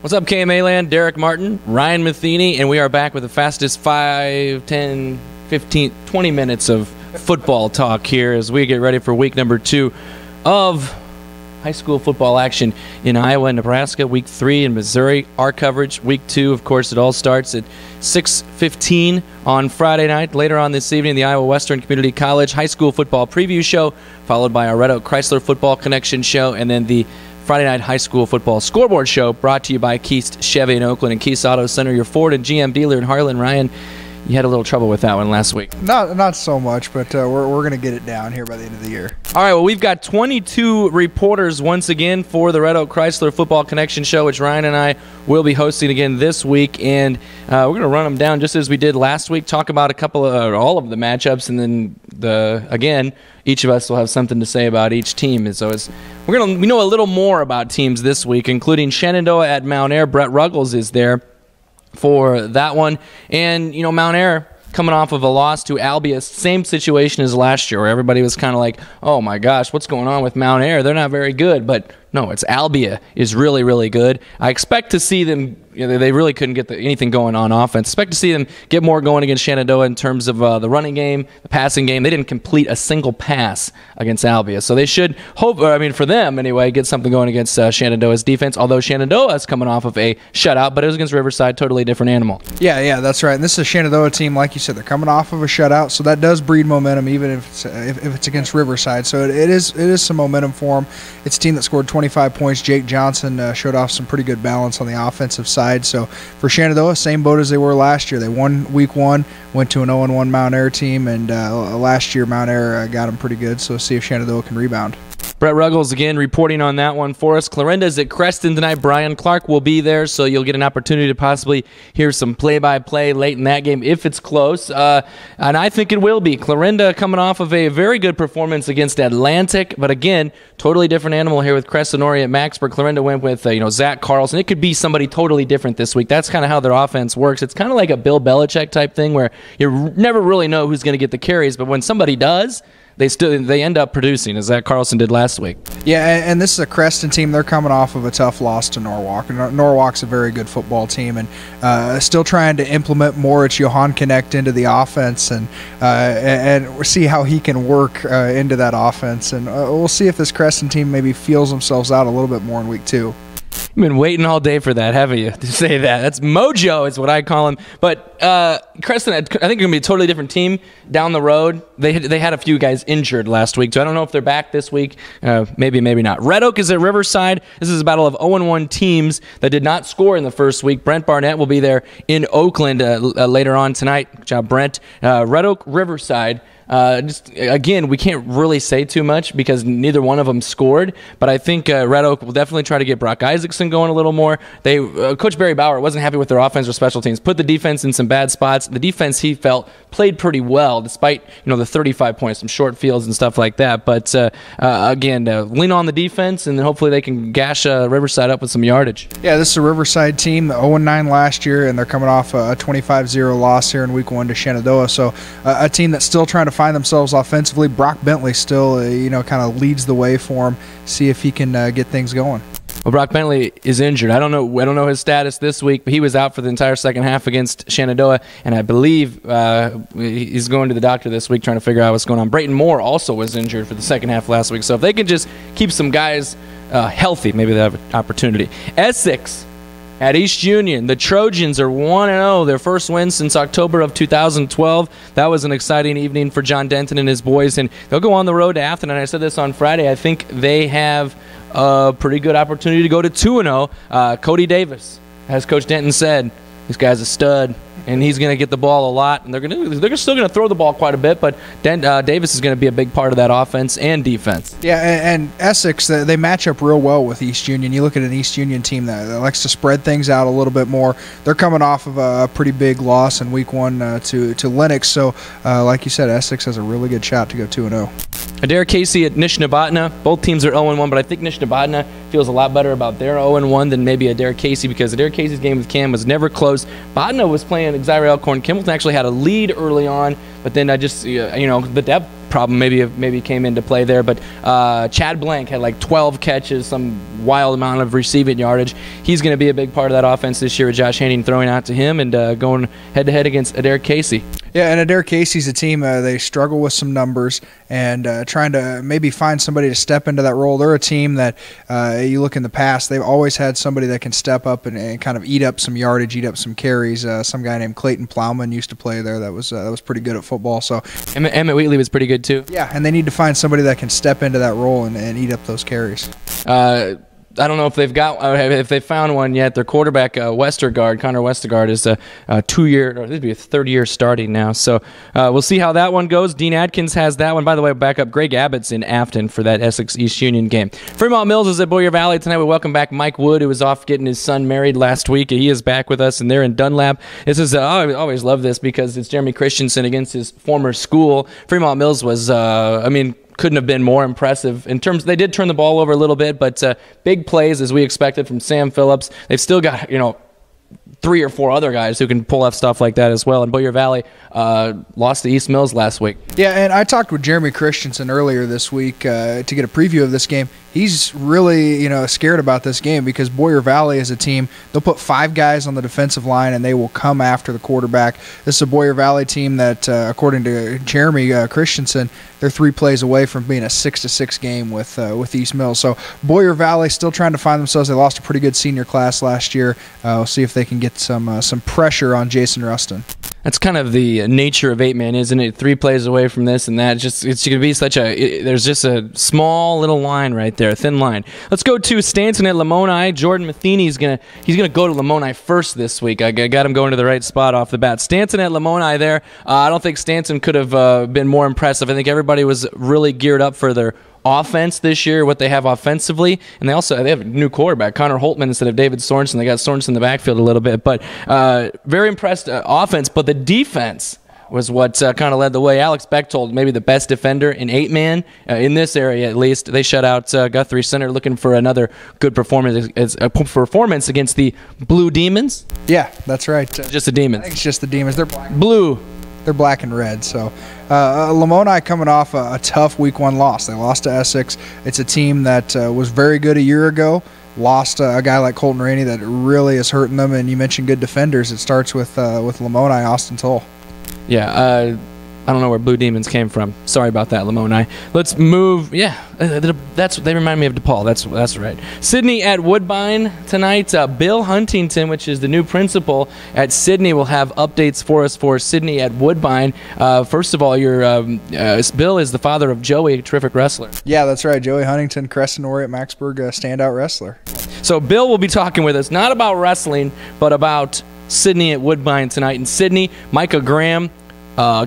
What's up, KMAland? Derek Martin, Ryan Matheny, and we are back with the fastest 5, 10, 15, 20 minutes of football talk here as we get ready for week number 2 of high school football action in Iowa and Nebraska, week 3 in Missouri. Our coverage, week 2, of course, it all starts at 6:15 on Friday night. Later on this evening, the Iowa Western Community College high school football preview show, followed by our Red Oak Chrysler Football Connection show, and then the Friday night high school football scoreboard show brought to you by Keast Chevy in Oakland and Keast Auto Center, your Ford and GM dealer in Harlan. Ryan, you had a little trouble with that one last week. Not so much, but we're going to get it down here by the end of the year. All right, well, we've got 22 reporters once again for the Red Oak Chrysler Football Connection show, which Ryan and I will be hosting again this week, and we're going to run them down just as we did last week, talk about a couple of all of the matchups, and then again, each of us will have something to say about each team. And so we know a little more about teams this week, including Shenandoah at Mount Ayr. Brett Ruggles is there for that one. And, you know, Mount Ayr coming off of a loss to Albia, same situation as last year, where everybody was kind of like, oh my gosh, what's going on with Mount Ayr? They're not very good. But no, it's Albia is really, really good. I expect to see them, you know, they really couldn't get anything going on offense. Expect to see them get more going against Shenandoah in terms of the running game, the passing game. They didn't complete a single pass against Albia. So they should hope, I mean, for them anyway, get something going against Shenandoah's defense, although Shenandoah is coming off of a shutout, but it was against Riverside, totally different animal. Yeah, that's right. And this is a Shenandoah team, like you said, they're coming off of a shutout, so that does breed momentum even if it's against Riverside. So it is some momentum for them. It's a team that scored 25 points. Jake Johnson showed off some pretty good balance on the offensive side. So for Shenandoah, same boat as they were last year. They won week 1, went to an 0-1 Mount Ayr team, and last year Mount Ayr got them pretty good. So see if Shenandoah can rebound. Brett Ruggles again reporting on that one for us. Clarinda's at Creston tonight. Brian Clark will be there, so you'll get an opportunity to possibly hear some play-by-play late in that game if it's close. And I think it will be. Clarinda coming off of a very good performance against Atlantic, but again, totally different animal here with Crestonori at Maxburg. Clarinda went with Zach Carlson. It could be somebody totally different this week. That's kind of how their offense works. It's kind of like a Bill Belichick type thing where you never really know who's going to get the carries, but when somebody does, they end up producing, as Zach Carlson did last week. Yeah, and this is a Creston team. They're coming off of a tough loss to Norwalk. And Norwalk's a very good football team, and still trying to implement Moritz Johan Connect into the offense and see how he can work into that offense. And we'll see if this Creston team maybe feels themselves out a little bit more in week 2. You've been waiting all day for that, haven't you, to say that? That's mojo is what I call him. But Creston, I think, going to be a totally different team down the road. They had a few guys injured last week, so I don't know if they're back this week. Maybe not. Red Oak is at Riverside. This is a battle of 0-1 teams that did not score in the first week. Brent Barnett will be there in Oakland later on tonight. Good job, Brent. Red Oak, Riverside. Again, we can't really say too much because neither one of them scored, but I think Red Oak will definitely try to get Brock Isaacson going a little more. Coach Barry Bauer wasn't happy with their offense or special teams, put the defense in some bad spots. The defense, he felt, played pretty well despite the 35 points, some short fields and stuff like that. But again, lean on the defense, and then hopefully they can gash Riverside up with some yardage. Yeah, this is a Riverside team, 0-9 last year, and they're coming off a 25-0 loss here in week 1 to Shenandoah. So a team that's still trying to find themselves offensively. Brock Bentley still, kind of leads the way for him. See if he can get things going. Well, Brock Bentley is injured. I don't know his status this week, but he was out for the entire second half against Shenandoah, and I believe he's going to the doctor this week trying to figure out what's going on. Brayton Moore also was injured for the second half last week, so if they can just keep some guys healthy, maybe they have an opportunity. Essex at East Union. The Trojans are 1-0, their first win since October of 2012. That was an exciting evening for John Denton and his boys, and they'll go on the road to Afton, and I said this on Friday, I think they have a pretty good opportunity to go to 2-0. Cody Davis, as Coach Denton said, this guy's a stud, and he's going to get the ball a lot, and they're still going to throw the ball quite a bit, but Davis is going to be a big part of that offense and defense. Yeah, and Essex, they match up real well with East Union. You look at an East Union team that likes to spread things out a little bit more. They're coming off of a pretty big loss in week 1 to Lennox, so like you said, Essex has a really good shot to go 2-0. Adair Casey at Nishnabotna. Both teams are 0-1, but I think Nishnabotna feels a lot better about their 0-1 than maybe Adair Casey, because Adair Casey's game with Cam was never close. Botna was playing Xyra Elkhorn. Kimballton actually had a lead early on, but then the depth problem maybe came into play there. But Chad Blank had like 12 catches, some wild amount of receiving yardage. He's going to be a big part of that offense this year with Josh Haney throwing out to him and going head-to-head against Adair Casey. Yeah, and Adair Casey's a team, they struggle with some numbers and trying to maybe find somebody to step into that role. They're a team that you look in the past, they've always had somebody that can step up and kind of eat up some yardage, eat up some carries. Some guy named Clayton Plowman used to play there that was pretty good at football. So Emmett Wheatley was pretty good too. Yeah, and they need to find somebody that can step into that role and eat up those carries. I don't know if they found one yet. Their quarterback, Connor Westergaard, is a 2-year, or it'd be a third-year starting now. So we'll see how that one goes. Dean Adkins has that one. By the way, backup Greg Abbott's in Afton for that Essex East Union game. Fremont Mills is at Boyer Valley tonight. We welcome back Mike Wood, who was off getting his son married last week. He is back with us, and they're in Dunlap. This is I always love this because it's Jeremy Christensen against his former school. Fremont Mills was, couldn't have been more impressive in terms. They did turn the ball over a little bit, but big plays as we expected from Sam Phillips. They've still got 3 or 4 other guys who can pull off stuff like that as well. And Boyer Valley lost to East Mills last week. Yeah, and I talked with Jeremy Christensen earlier this week to get a preview of this game. He's really, scared about this game because Boyer Valley is a team, they'll put 5 guys on the defensive line and they will come after the quarterback. This is a Boyer Valley team that, according to Jeremy Christensen, they're 3 plays away from being a 6-6 game with East Mills. So Boyer Valley still trying to find themselves. They lost a pretty good senior class last year. We'll see if they can get some pressure on Jason Rustin. That's kind of the nature of 8-man, isn't it? 3 plays away from this and that. It's going to be there's just a small little line right there, a thin line. Let's go to Stanton at Lamoni. Jordan Matheny he's gonna go to Lamoni first this week. I got him going to the right spot off the bat. Stanton at Lamoni there. I don't think Stanton could have been more impressive. I think everybody was really geared up for their offense this year, what they have offensively, and they have a new quarterback, Connor Holtman instead of David Sorensen. They got Sorensen in the backfield a little bit, but very impressed offense. But the defense was what kind of led the way. Alex Bechtold, maybe the best defender in 8-man in this area at least. They shut out Guthrie Center, looking for another good performance against the Blue Demons. Yeah, that's right. Just the Demons. I think it's just the Demons. They're black. Blue. They're black and red. So Lamoni coming off a tough Week 1 loss. They lost to Essex. It's a team that was very good a year ago. Lost a guy like Colton Rainey that really is hurting them. And you mentioned good defenders. It starts with Lamoni, Austin Toll. Yeah, I don't know where Blue Demons came from. Sorry about that, Lamoni. Let's move. Yeah, they remind me of DePaul. That's right. Sydney at Woodbine tonight. Bill Huntington, which is the new principal at Sydney, will have updates for us for Sydney at Woodbine. First of all, Bill is the father of Joey, a terrific wrestler. Yeah, that's right. Joey Huntington, Crescent Ori at Maxburg, standout wrestler. So Bill will be talking with us, not about wrestling, but about Sydney at Woodbine tonight. In Sydney, Micah Graham,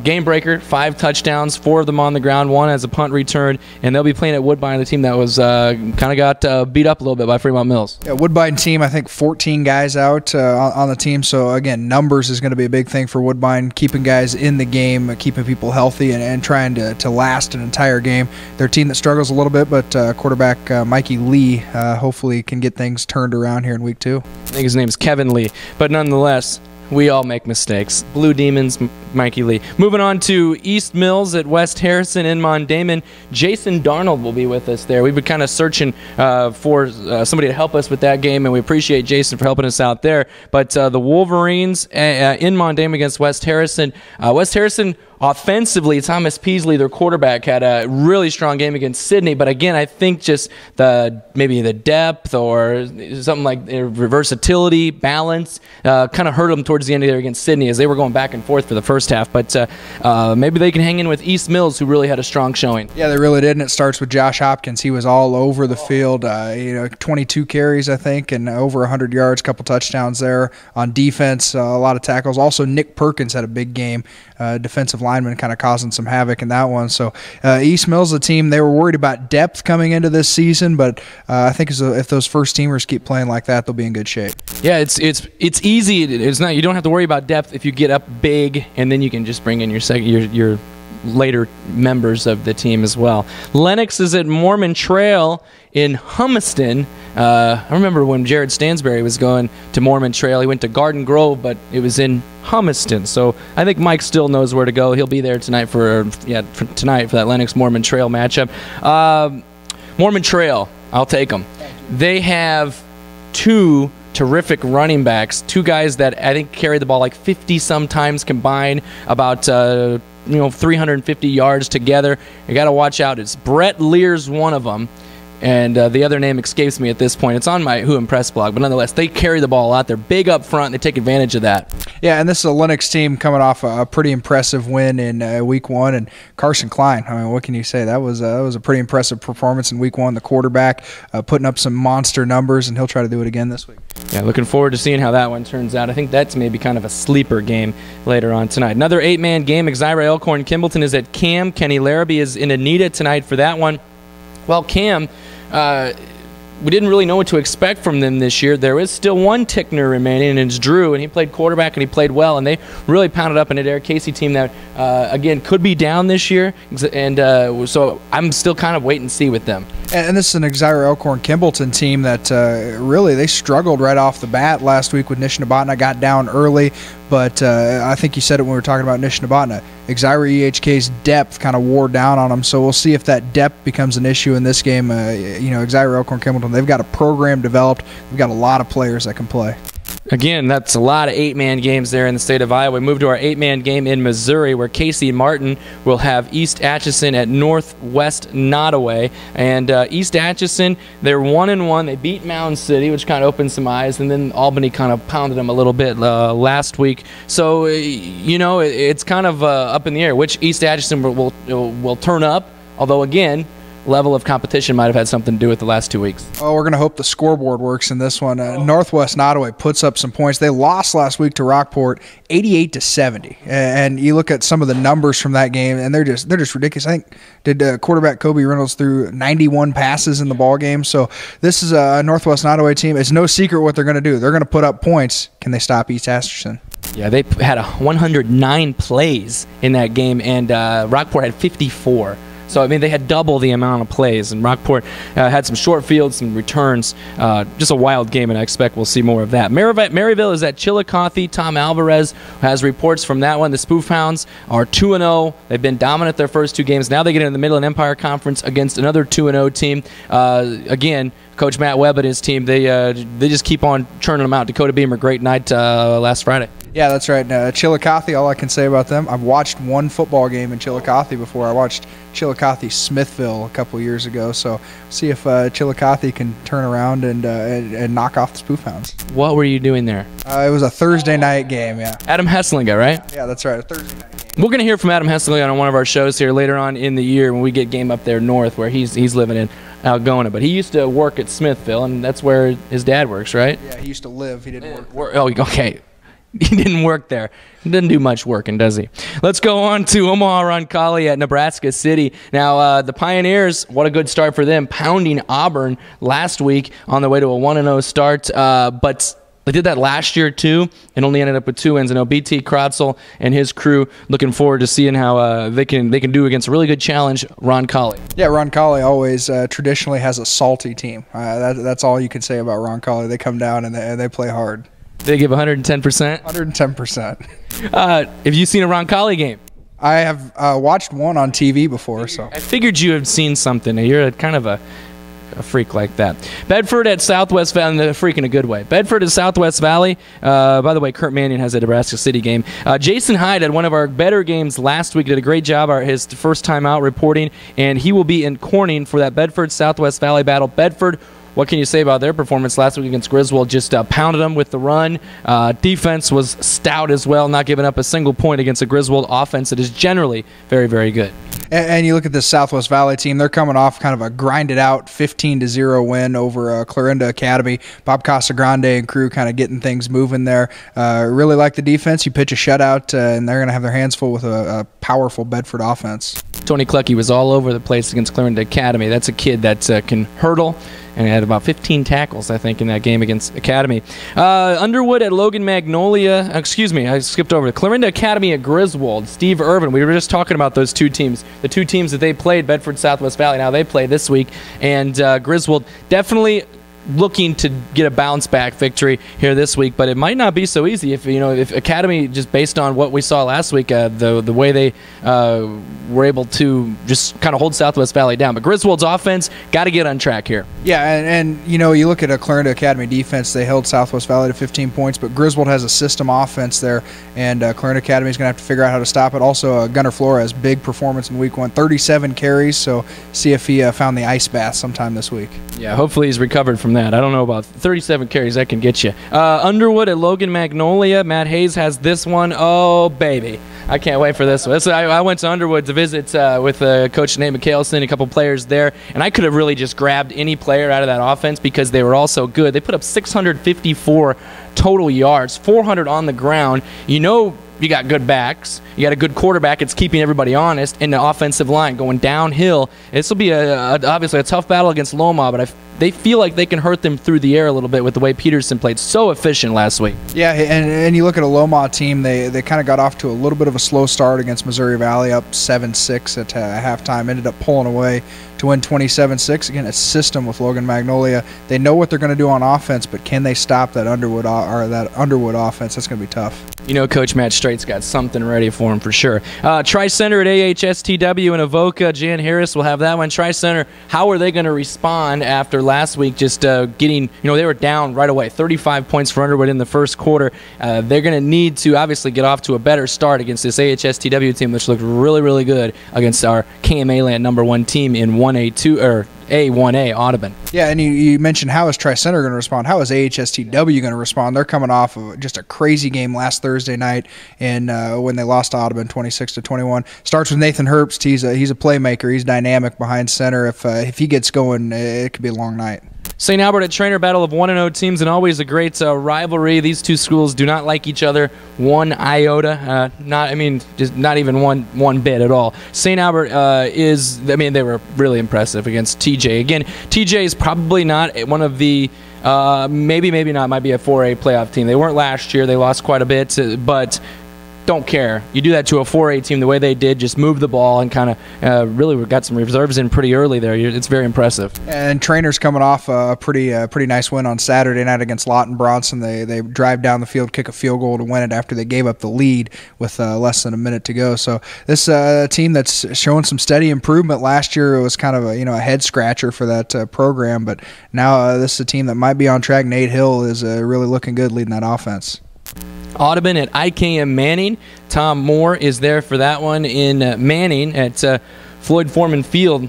game breaker, 5 touchdowns, 4 of them on the ground, 1 as a punt return, and they'll be playing at Woodbine, the team that was kind of got beat up a little bit by Fremont Mills. Yeah, Woodbine team, I think 14 guys out on the team, so again, numbers is going to be a big thing for Woodbine, keeping guys in the game, keeping people healthy, and trying to last an entire game. They're a team that struggles a little bit, but quarterback Mikey Lee hopefully can get things turned around here in Week 2. I think his name's Kevin Lee, but nonetheless, we all make mistakes. Blue Demons, Mikey Lee. Moving on to East Mills at West Harrison in Mondamon. Jason Darnold will be with us there. We've been kind of searching for somebody to help us with that game, and we appreciate Jason for helping us out there. But the Wolverines in Mondamon against West Harrison. West Harrison offensively, Thomas Peasley, their quarterback, had a really strong game against Sydney. But again, I think just maybe the depth or something like versatility, balance, kind of hurt them towards the end of there against Sydney as they were going back and forth for the first half. But maybe they can hang in with East Mills, who really had a strong showing. Yeah, they really did, and it starts with Josh Hopkins. He was all over the field, 22 carries, I think, and over 100 yards, couple touchdowns there. On defense, a lot of tackles. Also, Nick Perkins had a big game. Defensive lineman kind of causing some havoc in that one. So East Mills, the team, they were worried about depth coming into this season, but I think if those first teamers keep playing like that, they'll be in good shape. Yeah, it's easy. It's not. You don't have to worry about depth if you get up big, and then you can just bring in your later members of the team as well. Lennox is at Mormon Trail in Humiston. I remember when Jared Stansberry was going to Mormon Trail, he went to Garden Grove, but it was in Humiston. So I think Mike still knows where to go. He'll be there tonight for that Lennox Mormon Trail matchup. Mormon Trail, I'll take them. They have two terrific running backs, two guys that I think carry the ball like 50 sometimes combined, about 350 yards together. You got to watch out. It's Brett Lear's one of them, and the other name escapes me at this point. It's on my Who Impressed blog, but nonetheless, they carry the ball out. They're big up front, and they take advantage of that. Yeah, and this is a Lennox team coming off a pretty impressive win in Week 1, and Carson Klein, I mean, what can you say? That was a pretty impressive performance in Week 1. The quarterback putting up some monster numbers, and he'll try to do it again this week. Yeah, looking forward to seeing how that one turns out. I think that's maybe kind of a sleeper game later on tonight. Another 8-man game. Exira Elkhorn Kimballton is at Cam. Kenny Larrabee is in Anita tonight for that one. Well, Cam, we didn't really know what to expect from them this year. There is still one Tickner remaining, and it's Drew, and he played quarterback, and he played well, and they really pounded up an Adair Casey team that, again, could be down this year, and so I'm still kind of wait and see with them. And this is an Exira Elkhorn Kimballton team that really they struggled right off the bat last week with Nishnabotna. Got down early, but I think you said it when we were talking about Nishnabotna. Exira EHK's depth kind of wore down on them, so we'll see if that depth becomes an issue in this game. Exira Elkhorn Kimballton, they've got a program developed. They've got a lot of players that can play. Again, that's a lot of 8-man games there in the state of Iowa. We move to our 8-man game in Missouri, where Casey Martin will have East Atchison at Northwest Nottoway. And East Atchison, they're 1-1. They beat Mound City, which kind of opened some eyes, and then Albany kind of pounded them a little bit last week. So, it's kind of up in the air which East Atchison will turn up, although, again, level of competition might have had something to do with the last 2 weeks. Oh, we're going to hope the scoreboard works in this one. Northwest Nottoway puts up some points. They lost last week to Rockport 88-70. And you look at some of the numbers from that game, and they're just ridiculous. I think quarterback Kobe Reynolds threw 91 passes in the ball game. So this is a Northwest Nottoway team. It's no secret what they're going to do. They're going to put up points. Can they stop East Atchison? Yeah, they had 109 plays in that game, and Rockport had 54. So, I mean, they had double the amount of plays, and Rockport had some short fields, some returns. Just a wild game, and I expect we'll see more of that. Maryville is at Chillicothe. Tom Alvarez has reports from that one. The Spoof Hounds are 2-0. They've been dominant their first 2 games. Now they get into the Midland Empire Conference against another 2-0 team. Again, Coach Matt Webb and his team, they just keep on churning them out. Dakota Beamer, great night last Friday. Yeah, that's right. Chillicothe, all I can say about them, I've watched one football game in Chillicothe before. I watched Chillicothe Smithville a couple years ago, so see if Chillicothe can turn around and knock off the Spoof Hounds. What were you doing there? It was a Thursday night game, yeah. Adam Hesslinga, right? Yeah, that's right, a Thursday night game. We're going to hear from Adam Hesslinga on one of our shows here later on in the year when we get game up there north where he's living in Algona. But he used to work at Smithville, and that's where his dad works, right? Yeah, he used to live. He didn't work. Oh, okay. He didn't work there. He doesn't do much working, does he? Let's go on to Omaha Roncalli at Nebraska City. Now, the Pioneers, what a good start for them, pounding Auburn last week on their way to a 1-0 start. But they did that last year, too, and only ended up with 2 wins. I know BT Krotzel and his crew looking forward to seeing how they can do against a really good challenge, Roncalli. Yeah, Roncalli always traditionally has a salty team. That's all you can say about Roncalli. They come down and they play hard. They give 110%? 110%. Have you seen a Roncalli game? I have watched one on TV before. So I figured you have seen something. You're kind of a freak like that. Bedford at Southwest Valley, a freak in a good way. Bedford at Southwest Valley. By the way, Kurt Mannion has a Nebraska City game. Jason Hyde had one of our better games last week. Did a great job his first time out reporting, and he will be in Corning for that Bedford Southwest Valley battle. Bedford, what can you say about their performance last week against Griswold? Just pounded them with the run. Defense was stout as well, not giving up a single point against a Griswold offense that is generally very, very good. And you look at this Southwest Valley team, they're coming off kind of a grinded-out 15-0 win over Clarinda Academy. Bob Casagrande and crew kind of getting things moving there. Really like the defense. You pitch a shutout, and they're going to have their hands full with a powerful Bedford offense. Tony Clucky was all over the place against Clarinda Academy. That's a kid that can hurdle, and had about 15 tackles, I think, in that game against Academy. Underwood at Logan Magnolia. Excuse me, I skipped over. Clarinda Academy at Griswold. Steve Irvin. We were just talking about those 2 teams. The 2 teams that they played, Bedford Southwest Valley. Now they play this week. And Griswold definitely looking to get a bounce back victory here this week, but it might not be so easy if Academy, just based on what we saw last week, the way they were able to just kind of hold Southwest Valley down. But Griswold's offense got to get on track here. Yeah, and you look at a Clarinda Academy defense, they held Southwest Valley to 15 points, but Griswold has a system offense there, and Clarinda Academy is going to have to figure out how to stop it. Also, Gunnar Flores, big performance in week 1, 37 carries, so see if he found the ice bath sometime this week. Yeah, hopefully he's recovered from that. I don't know about 37 carries. That can get you. Underwood at Logan Magnolia. Matt Hayes has this one. Oh, baby. I can't wait for this one. I went to Underwood to visit with Coach Nate McHaleson, a couple players there, and I could have really just grabbed any player out of that offense because they were all so good. They put up 654 total yards, 400 on the ground. You got good backs. You got a good quarterback. It's keeping everybody honest. And the offensive line going downhill. This will be obviously a tough battle against Loma, but they feel like they can hurt them through the air a little bit with the way Peterson played so efficient last week. Yeah, and you look at a Loma team, they kind of got off to a little bit of a slow start against Missouri Valley, up 7-6 at halftime, ended up pulling away to win 27-6. Again, a system with Logan Magnolia. They know what they're going to do on offense, but can they stop that Underwood offense? That's going to be tough. Coach Matt Straight's got something ready for him for sure. Tri-Center at AHSTW in Avoca. Jan Harris will have that one. Tri-Center, how are they going to respond after last week just getting, they were down right away, 35 points for Underwood in the first quarter. They're going to need to obviously get off to a better start against this AHSTW team, which looked really, really good against our KMAland #1 team in 1A2 or A1A Audubon. Yeah, and you mentioned how is Tri-Center going to respond? How is AHSTW going to respond? They're coming off of just a crazy game last Thursday night, and when they lost to Audubon 26-21. Starts with Nathan Herbst. He's a playmaker. He's dynamic behind center. If he gets going, it could be a long night. St. Albert at Trainer, battle of 1-0 teams, and always a great rivalry. These two schools do not like each other one iota. Just not even one bit at all. St. Albert they were really impressive against TJ. Again, TJ is probably not one of the maybe not, might be a 4A playoff team. They weren't last year. They lost quite a bit, but don't care. You do that to a 4A team the way they did, just move the ball and kind of really got some reserves in pretty early there. It's very impressive. And Trainer's coming off a pretty nice win on Saturday night against Lawton Bronson. They drive down the field, kick a field goal to win it after they gave up the lead with less than a minute to go. So this team that's showing some steady improvement. Last year it was kind of a head scratcher for that program, but now this is a team that might be on track. Nate Hill is really looking good leading that offense. Audubon at IKM Manning. Tom Moore is there for that one in Manning at Floyd Foreman Field.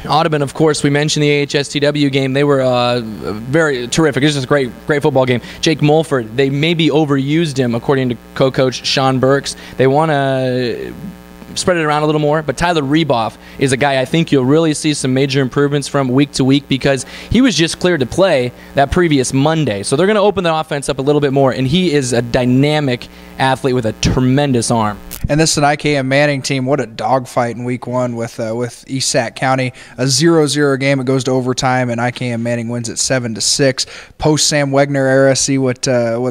Audubon, of course, we mentioned the AHSTW game. They were very terrific. It was just a great football game. Jake Mulford, they maybe overused him, according to co-coach Sean Burks. They want to spread it around a little more, but Tyler Reboff is a guy I think you'll really see some major improvements from week to week because he was just cleared to play that previous Monday. So they're going to open the offense up a little bit more, and he is a dynamic athlete with a tremendous arm. And this is an IKM Manning team. What a dogfight in week 1 with East Sac County. A 0-0 game. It goes to overtime, and IKM Manning wins it 7-6. Post Sam Wegner era, see what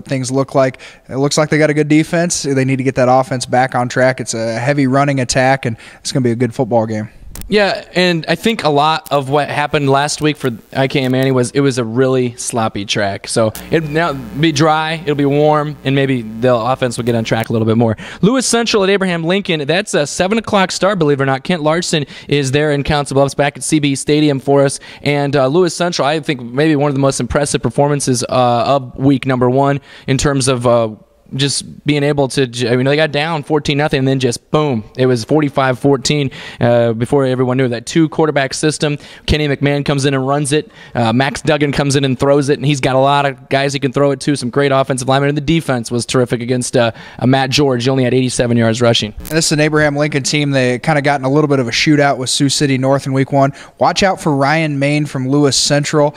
things look like. It looks like they got a good defense. They need to get that offense back on track. It's a heavy running attack, and it's going to be a good football game. Yeah, and I think a lot of what happened last week for IKM Manning was it was a really sloppy track. So it'll now be dry, it'll be warm, and maybe the offense will get on track a little bit more. Lewis Central at Abraham Lincoln, that's a 7 o'clock start, believe it or not. Kent Larson is there in Council Bluffs back at CB Stadium for us. And Lewis Central, I think maybe one of the most impressive performances of week #1 in terms of just being able to, they got down 14-0, and then just boom, it was 45-14 before everyone knew that 2-quarterback system. Kenny McMahon comes in and runs it. Max Duggan comes in and throws it, and he's got a lot of guys he can throw it to. Some great offensive linemen, and the defense was terrific against Matt George. He only had 87 yards rushing. And this is an Abraham Lincoln team. They kind of got in a little bit of a shootout with Sioux City North in week 1. Watch out for Ryan Main from Lewis Central.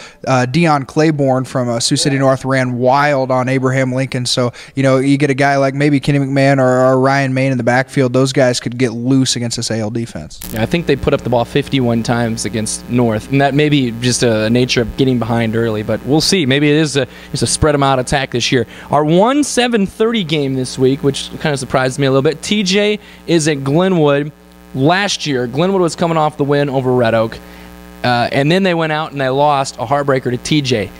Dion Claiborne from Sioux City North ran wild on Abraham Lincoln. So, you get a guy like maybe Kenny McMahon or Ryan Main in the backfield. Those guys could get loose against this AL defense. Yeah, I think they put up the ball 51 times against North, and that may be just a nature of getting behind early, but we'll see. Maybe it is just a spread them out attack this year. Our 1-7-30 game this week, which kind of surprised me a little bit. TJ is at Glenwood. Last year, Glenwood was coming off the win over Red Oak. and then they went out and they lost a heartbreaker to TJ.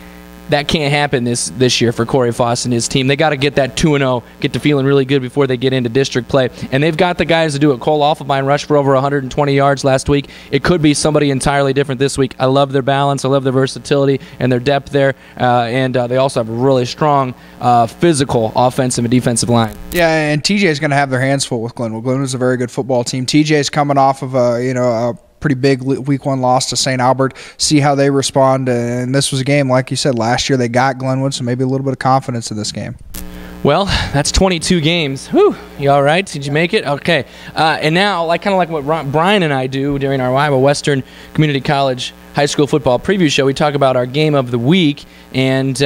That can't happen this year for Corey Foss and his team. They got to get that 2-0, get to feeling really good before they get into district play. And they've got the guys to do it. Cole Offenbein rushed for over 120 yards last week. It could be somebody entirely different this week. I love their balance. I love their versatility and their depth there. And they also have a really strong physical offensive and defensive line. Yeah, and TJ is going to have their hands full with Glenwood. Glenwood's a very good football team. TJ is coming off of a pretty big week 1 loss to St. Albert. See how they respond. And this was a game, like you said, last year they got Glenwood, so maybe a little bit of confidence in this game. Well, that's 22 games. Whew. You all right? Did you make it? Okay. And now, kind of like what Brian and I do during our Iowa Western Community College high school football preview show, we talk about our game of the week. And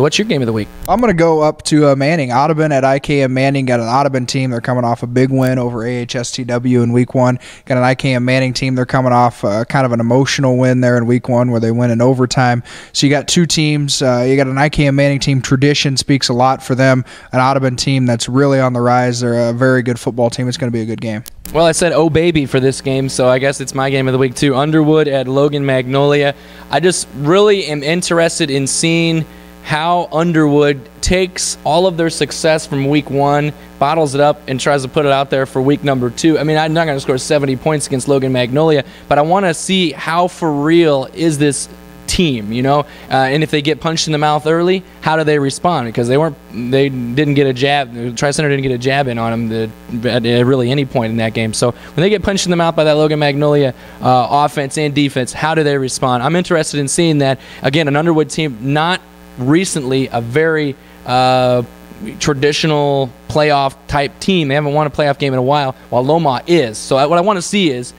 what's your game of the week? I'm going to go up to Manning. Audubon at IKM Manning. Got an Audubon team. They're coming off a big win over AHSTW in week 1. Got an IKM Manning team. They're coming off kind of an emotional win there in week 1 where they win in overtime. So you got two teams. You got an IKM Manning team. Tradition speaks a lot for them. An Audubon team that's really on the rise. They're a very good football team. It's going to be a good game. Well, I said, oh, baby, for this game, so I guess it's my game of the week, too. Underwood at Logan Magnolia. I just really am interested in seeing how Underwood takes all of their success from week 1, bottles it up, and tries to put it out there for week number 2. I mean, I'm not going to score 70 points against Logan Magnolia, but I want to see how for real is this team, and if they get punched in the mouth early, how do they respond? Because they didn't get a jab. Tri-Center didn't get a jab in on them at really any point in that game. So when they get punched in the mouth by that Logan Magnolia offense and defense, how do they respond? I'm interested in seeing that. Again, an Underwood team, not recently a very traditional playoff type team. They haven't won a playoff game in a while Loma is. So what I want to see is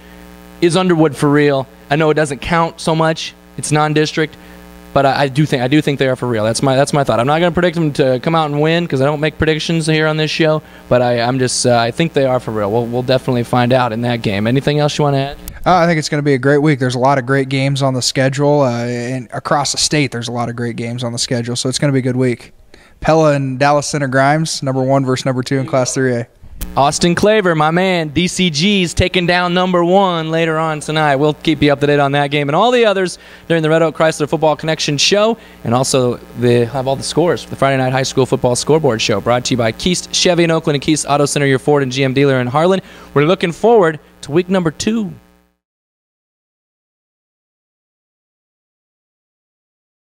Underwood for real? I know it doesn't count so much. It's non-district, but I do think they are for real. That's my thought. I'm not going to predict them to come out and win because I don't make predictions here on this show. But I think they are for real. We'll definitely find out in that game. Anything else you want to add? I think it's going to be a great week. There's a lot of great games on the schedule, and across the state, there's a lot of great games on the schedule. So it's going to be a good week. Pella and Dallas Center Grimes, number 1 versus number 2 in Class 3A. Austin Claver, my man, DCG's taking down number 1 later on tonight. We'll keep you up to date on that game and all the others during the Red Oak Chrysler Football Connection show. And also, they have all the scores for the Friday Night High School Football Scoreboard Show, brought to you by Keast Chevy in Oakland and Keast Auto Center, your Ford and GM dealer in Harlan. We're looking forward to week number 2.